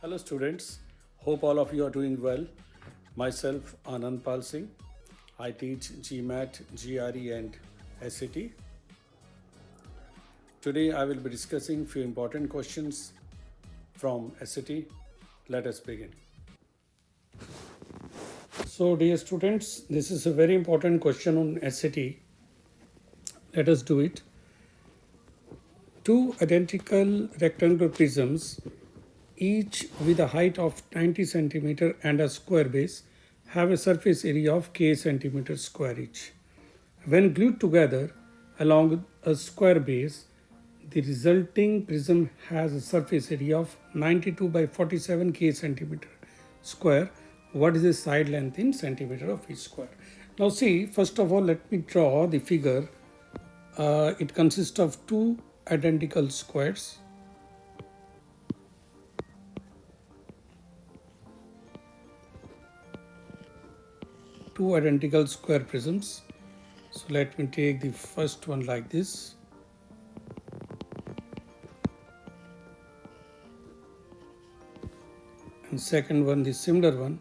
Hello students, hope all of you are doing well. Myself Anand Singh. I teach GMAT, GRE and SAT. Today I will be discussing few important questions from SAT. Let us begin. So dear students, this is a very important question on SAT. Let us do it. Two identical rectangular prisms, each with a height of 90 centimeter and a square base, have a surface area of k centimeter square each. When glued together along a square base, the resulting prism has a surface area of 92 by 47 k centimeter square. What is the side length in centimeter of each square? Now see, first of all, let me draw the figure. It consists of two identical squares. Two identical square prisms. So let me take the first one like this. And second one, the similar one.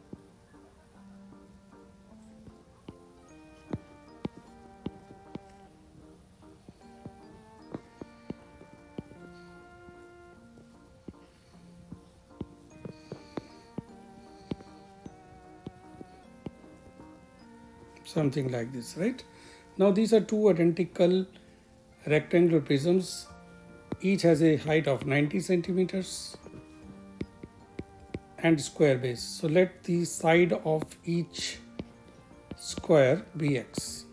Something like this, right? Now these are two identical rectangular prisms. Each has a height of 90 centimeters and square base. So let the side of each square be x,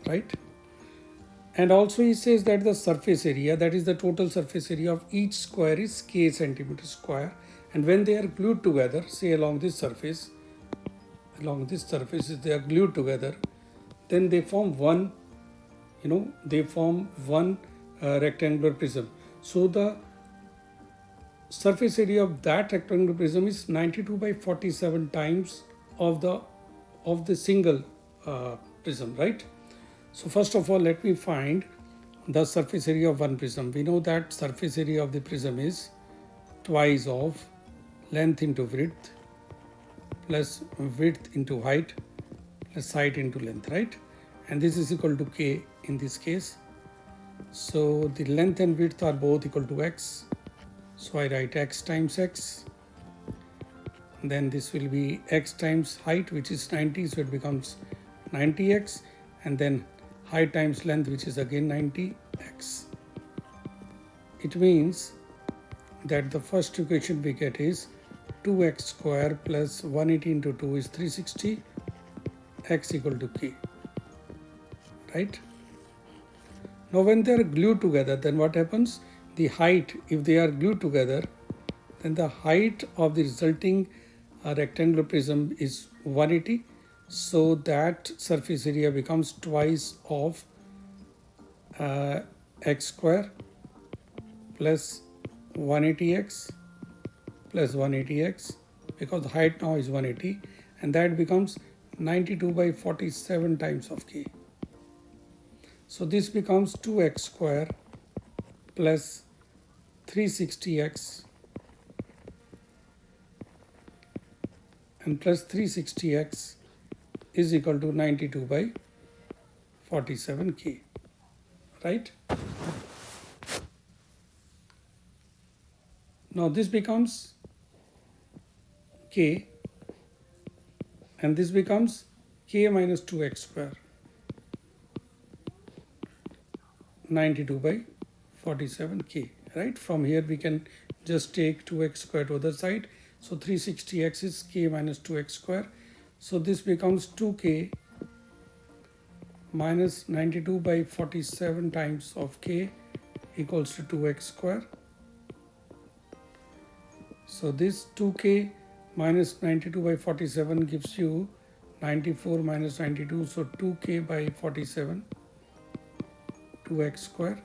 right? And also he says that the surface area, that is the total surface area of each square, is k centimeter square. And when they are glued together, say along this surface, if they are glued together, then they form one, rectangular prism. So the surface area of that rectangular prism is 92 by 47 times of the single prism, right? So first of all, let me find the surface area of one prism. We know that surface area of the prism is twice of length into width plus width into height plus height into length, right? And this is equal to k in this case. So the length and width are both equal to x. So I write x times x. Then this will be x times height, which is 90, so it becomes 90x. And then height times length, which is again 90x. It means that the first equation we get is 2x square plus 180 into 2 is 360, x equal to k, right? Now when they are glued together, then what happens? The height, if they are glued together, then the height of the resulting rectangular prism is 180. So that surface area becomes twice of x square plus 180x plus 180x, because the height now is 180, and that becomes 92 by 47 times of k. So this becomes 2x square plus 360x and plus 360x is equal to 92 by 47k, right? Now this becomes k, and this becomes k minus 2x square, 92 by 47k, right? From here we can just take 2x square to the other side. So 360x is k minus 2x square. So this becomes 2k minus 92 by 47 times of k equals to 2x square. So this 2k minus 92 by 47 gives you 94 minus 92, so 2k by 47, 2x square.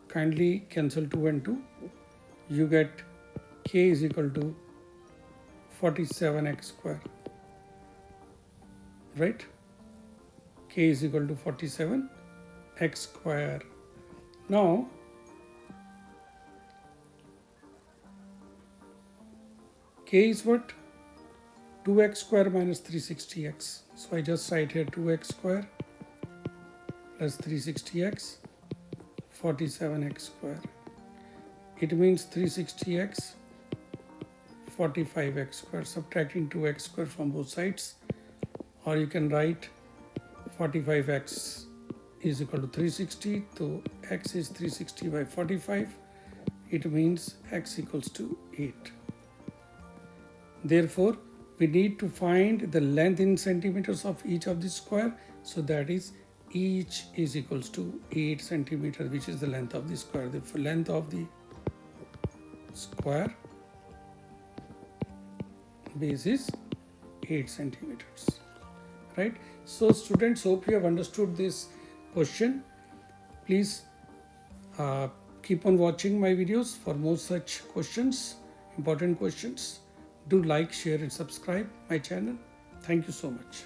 Kindly cancel 2 and 2. You get k is equal to 47x square, right? K is equal to 47x square. Now k is what? 2x square minus 360x. So I just write here 2x square plus 360x, 47x square. It means 360x, 45x square, subtracting 2x square from both sides. Or you can write 45x is equal to 360, so x is 360 by 45. It means x equals to 8. Therefore, we need to find the length in centimeters of each of the square. So that is each is equals to 8 centimeters, which is the length of the square. The length of the square base is 8 centimeters. Right? So students, hope you have understood this question. Please keep on watching my videos for more such questions, important questions. Do like, share and subscribe my channel. Thank you so much.